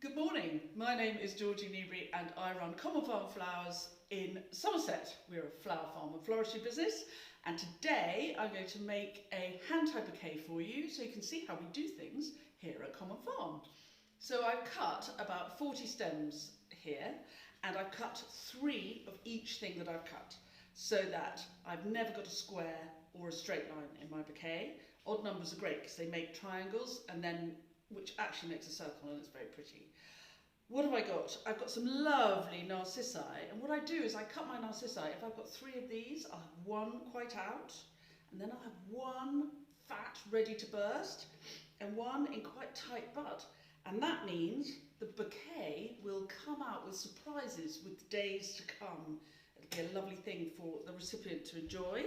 Good morning, my name is Georgie Newbury and I run Common Farm Flowers in Somerset. We're a flower farm and floristry business, and today I'm going to make a hand-tied bouquet for you so you can see how we do things here at Common Farm. So I've cut about 40 stems here, and I've cut 3 of each thing that I've cut so that I've never got a square or a straight line in my bouquet. Odd numbers are great because they make triangles, and then which actually makes a circle, and it's very pretty. What have I got? I've got some lovely narcissi, and what I do is I cut my narcissi. If I've got 3 of these, I'll have 1 quite out, and then I'll have 1 fat ready to burst, and 1 in quite tight bud. And that means the bouquet will come out with surprises with the days to come. It'll be a lovely thing for the recipient to enjoy.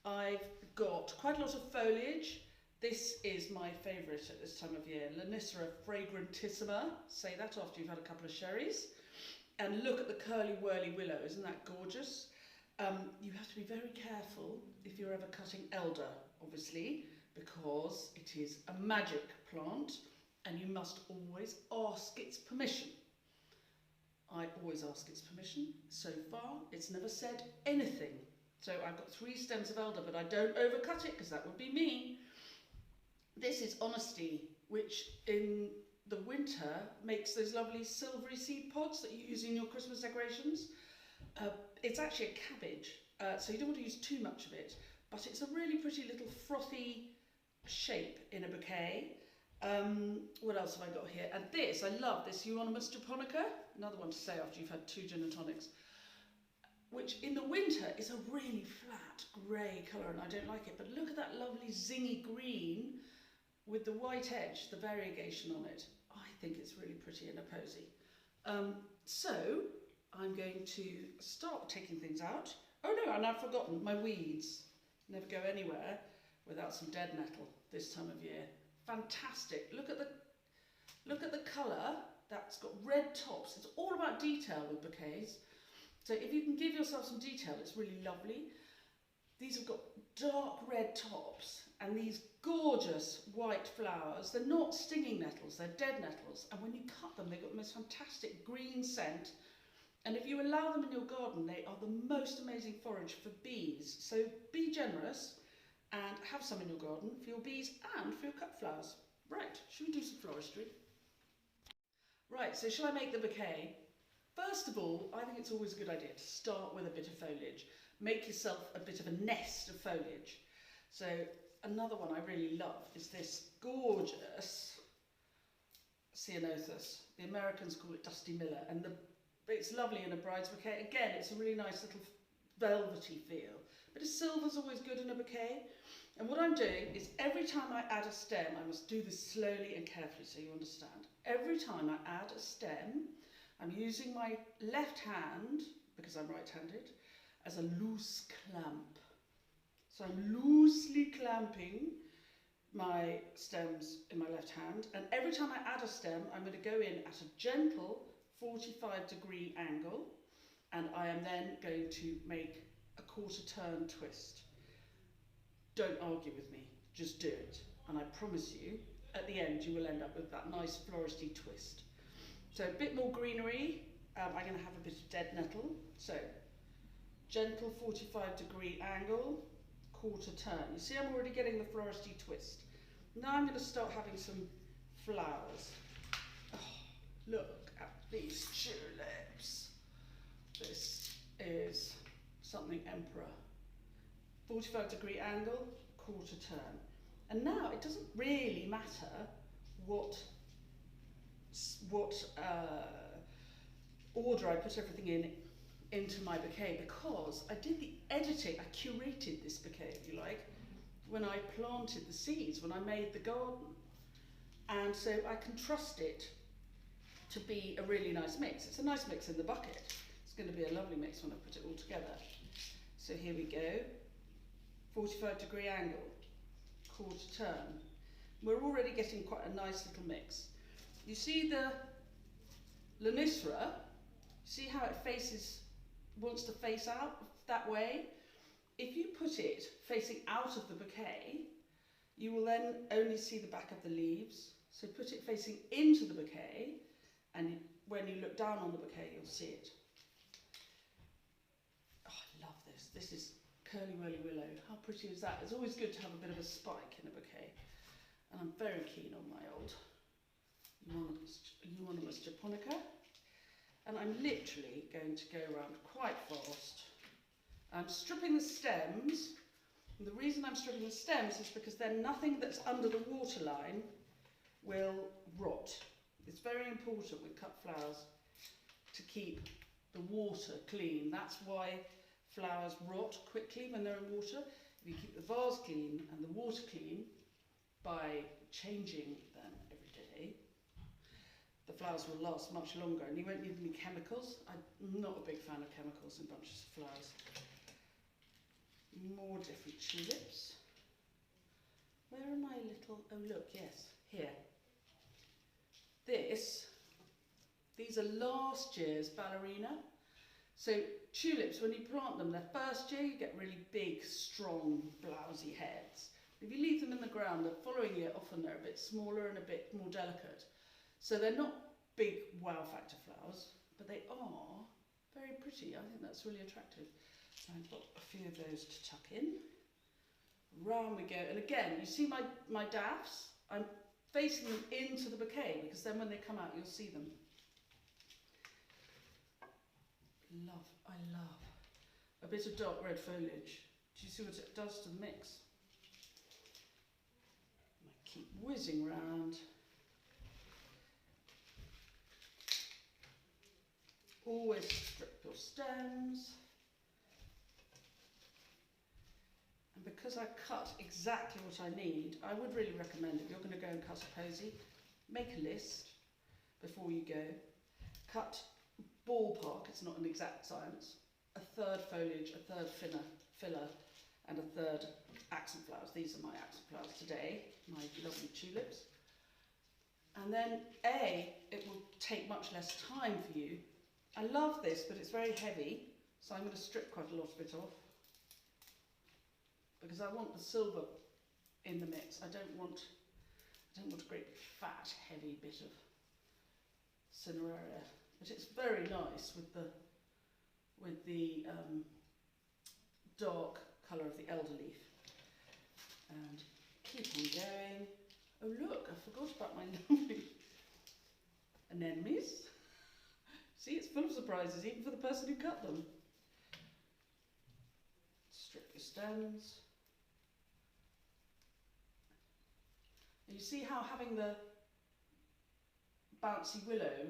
I've got quite a lot of foliage. This is my favourite at this time of year, Lonicera fragrantissima. Say that after you've had a couple of sherries. And look at the curly whirly willow, isn't that gorgeous? You have to be very careful if you're ever cutting elder, obviously, because it is a magic plant and you must always ask its permission. I always ask its permission. So far, it's never said anything. So I've got 3 stems of elder, but I don't overcut it because that would be me. This is Honesty, which in the winter makes those lovely silvery seed pods that you use in your Christmas decorations. It's actually a cabbage, so you don't want to use too much of it, but it's a really pretty little frothy shape in a bouquet. What else have I got here? And this, I love this Euonymus japonica, another one to say after you've had 2 gin and tonics, which in the winter is a really flat grey colour and I don't like it, but look at that lovely zingy green with the white edge, the variegation on it. I think it's really pretty and a posy. So I'm going to start taking things out. Oh no, and I've forgotten my weeds. Never go anywhere without some dead nettle this time of year. Fantastic. Look at the colour. That's got red tops. It's all about detail with bouquets. So if you can give yourself some detail, it's really lovely. These have got dark red tops and these gorgeous white flowers. They're not stinging nettles, they're dead nettles. And when you cut them, they've got the most fantastic green scent. And if you allow them in your garden, they are the most amazing forage for bees. So be generous and have some in your garden for your bees and for your cut flowers. Right, should we do some floristry? Right, so shall I make the bouquet? First of all, I think it's always a good idea to start with a bit of foliage. Make yourself a bit of a nest of foliage. So another one I really love is this gorgeous ceanothus. The Americans call it Dusty Miller, and it's lovely in a bride's bouquet. Again, it's a really nice little velvety feel. But a silver's always good in a bouquet. And what I'm doing is every time I add a stem, I must do this slowly and carefully so you understand. Every time I add a stem, I'm using my left hand, because I'm right-handed, as a loose clamp. So I'm loosely clamping my stems in my left hand, and every time I add a stem, I'm going to go in at a gentle 45-degree angle, and I am then going to make a quarter turn twist. Don't argue with me, just do it. And I promise you, at the end, you will end up with that nice floristy twist. So a bit more greenery. I'm going to have a bit of dead nettle. So gentle 45-degree angle, quarter turn. You see I'm already getting the floristy twist. Now I'm going to start having some flowers. Oh, look at these tulips. This is something emperor. 45-degree angle, quarter turn. And now it doesn't really matter what order I put everything into my bouquet, because I did the editing, I curated this bouquet, if you like, when I planted the seeds, when I made the garden. And so I can trust it to be a really nice mix. It's a nice mix in the bucket. It's going to be a lovely mix when I put it all together. So here we go, 45-degree angle, quarter turn. We're already getting quite a nice little mix. You see the Lonicera, see how it wants to face out that way? If you put it facing out of the bouquet, you will then only see the back of the leaves. So put it facing into the bouquet when you look down on the bouquet, you'll see it. Oh, I love this. This is Curly Whirly Willow. How pretty is that? It's always good to have a bit of a spike in a bouquet. And I'm very keen on my old Euonymus japonica. And I'm literally going to go around quite fast. I'm stripping the stems. And the reason I'm stripping the stems is because then nothing that's under the waterline will rot. It's very important with cut flowers to keep the water clean. That's why flowers rot quickly when they're in water. If you keep the vase clean and the water clean by changing them every day, the flowers will last much longer, and you won't need any chemicals. I'm not a big fan of chemicals in bunches of flowers. More different tulips. Where are my little, oh look, yes, here. These are last year's ballerina. So tulips, when you plant them, their first year you get really big, strong, blousy heads. If you leave them in the ground, the following year often they're a bit smaller and a bit more delicate. So they're not big wow factor flowers, but they are very pretty. I think that's really attractive. So I've got a few of those to tuck in. Round we go. And again, you see my daffs? I'm facing them into the bouquet because then when they come out, you'll see them. I love a bit of dark red foliage. Do you see what it does to the mix? And I keep whizzing round. Always strip your stems. And because I cut exactly what I need, I would really recommend, if you're going to go and cut a posy, make a list before you go. Cut ballpark, it's not an exact science, a third foliage, a third filler, and a third accent flowers. These are my accent flowers today, my lovely tulips. And then it will take much less time for you. I love this, but it's very heavy, so I'm going to strip quite a lot of it off, because I want the silver in the mix. I don't want a great fat, heavy bit of cineraria. But it's very nice with the dark colour of the elder leaf. And keep on going. Oh look, I forgot about my lovely anemones. See, it's full of surprises, even for the person who cut them. Strip your stems. And you see how having the bouncy willow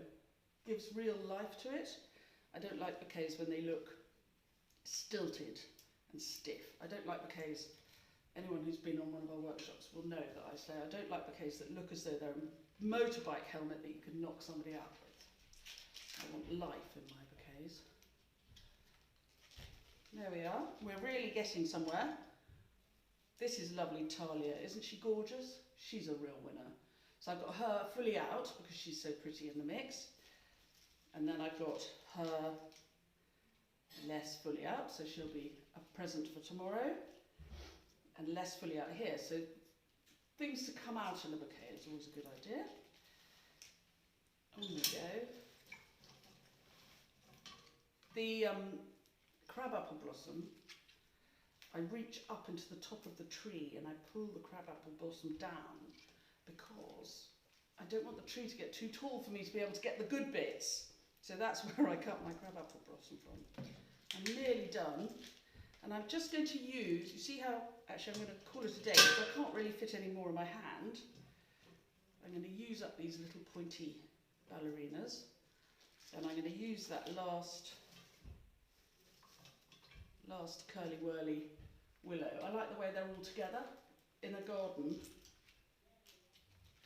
gives real life to it. I don't like bouquets when they look stilted and stiff. I don't like bouquets, anyone who's been on one of our workshops will know that I say I don't like bouquets that look as though they're a motorbike helmet that you can knock somebody out with. I want life in my bouquets. There we are. We're really getting somewhere. This is lovely Talia. Isn't she gorgeous? She's a real winner. So I've got her fully out because she's so pretty in the mix. And then I've got her less fully out, so she'll be a present for tomorrow. And less fully out here. So things to come out in a bouquet is always a good idea. On we go. The crabapple blossom, I reach up into the top of the tree and I pull the crabapple blossom down because I don't want the tree to get too tall for me to be able to get the good bits. So that's where I cut my crabapple blossom from. I'm nearly done. And I'm just going to use, you see how, actually I'm going to call it a day because I can't really fit any more in my hand. I'm going to use up these little pointy ballerinas. And I'm going to use that last curly whirly willow. I like the way they're all together in a garden.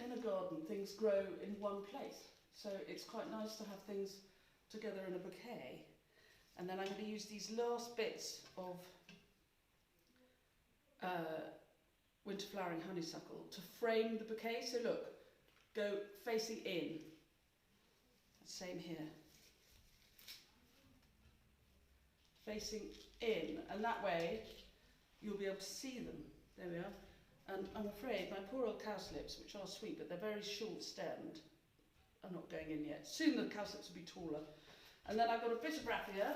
In a garden, things grow in one place. So it's quite nice to have things together in a bouquet. And then I'm going to use these last bits of winter flowering honeysuckle to frame the bouquet. So look, go facing in. Same here. Facing in, and that way you'll be able to see them. There we are. And I'm afraid my poor old cowslips, which are sweet, but they're very short stemmed, I'm not going in yet. Soon the cowslips will be taller. And then I've got a bit of raffia,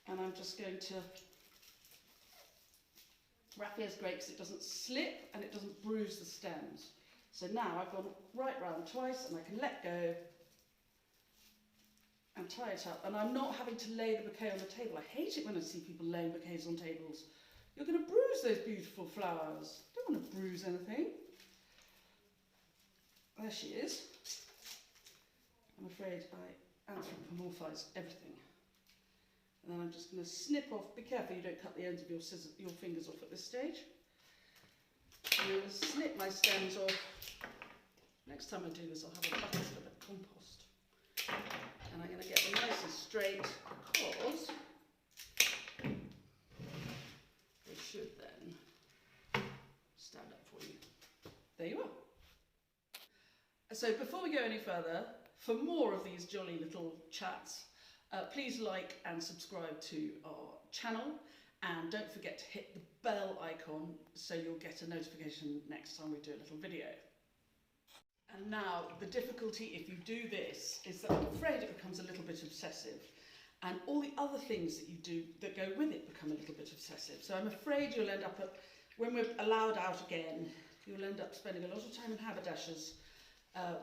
and I'm just going to, raffia is great because it doesn't slip and it doesn't bruise the stems. So now I've gone right round twice and I can let go and tie it up. And I'm not having to lay the bouquet on the table. I hate it when I see people laying bouquets on tables. You're going to bruise those beautiful flowers. Don't want to bruise anything. There she is. I'm afraid I anthropomorphise everything. And then I'm just going to snip off. Be careful you don't cut the ends of your fingers off at this stage. I'm going to snip my stems off. Next time I do this, I'll have a bucket full of compost. And I'm going to get them nice and straight because they should then stand up for you. There you are. So before we go any further, for more of these jolly little chats, please like and subscribe to our channel, and don't forget to hit the bell icon so you'll get a notification next time we do a little video. And now the difficulty if you do this is that I'm afraid it becomes a little bit obsessive, and all the other things that you do that go with it become a little bit obsessive. So I'm afraid you'll end up, when we're allowed out again, you'll end up spending a lot of time in haberdashers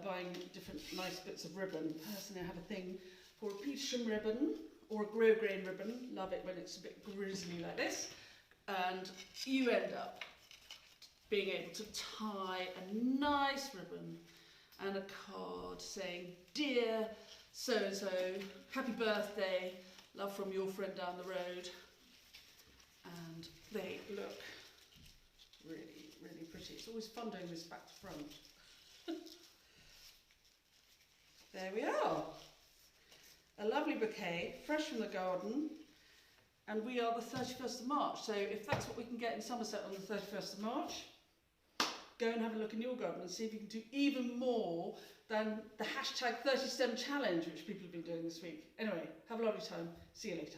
buying different nice bits of ribbon. Personally, I have a thing for a Petersham ribbon or a grosgrain ribbon. Love it when it's a bit grizzly like this. And you end up being able to tie a nice ribbon and a card saying, "Dear so-and-so, happy birthday, love from your friend down the road." And they look really, really pretty. It's always fun doing this back to front. There we are. A lovely bouquet, fresh from the garden, and we are the 31st of March. So if that's what we can get in Somerset on the 31st of March, go and have a look in your garden and see if you can do even more than the hashtag 30 stem challenge, which people have been doing this week. Anyway, have a lovely time. See you later.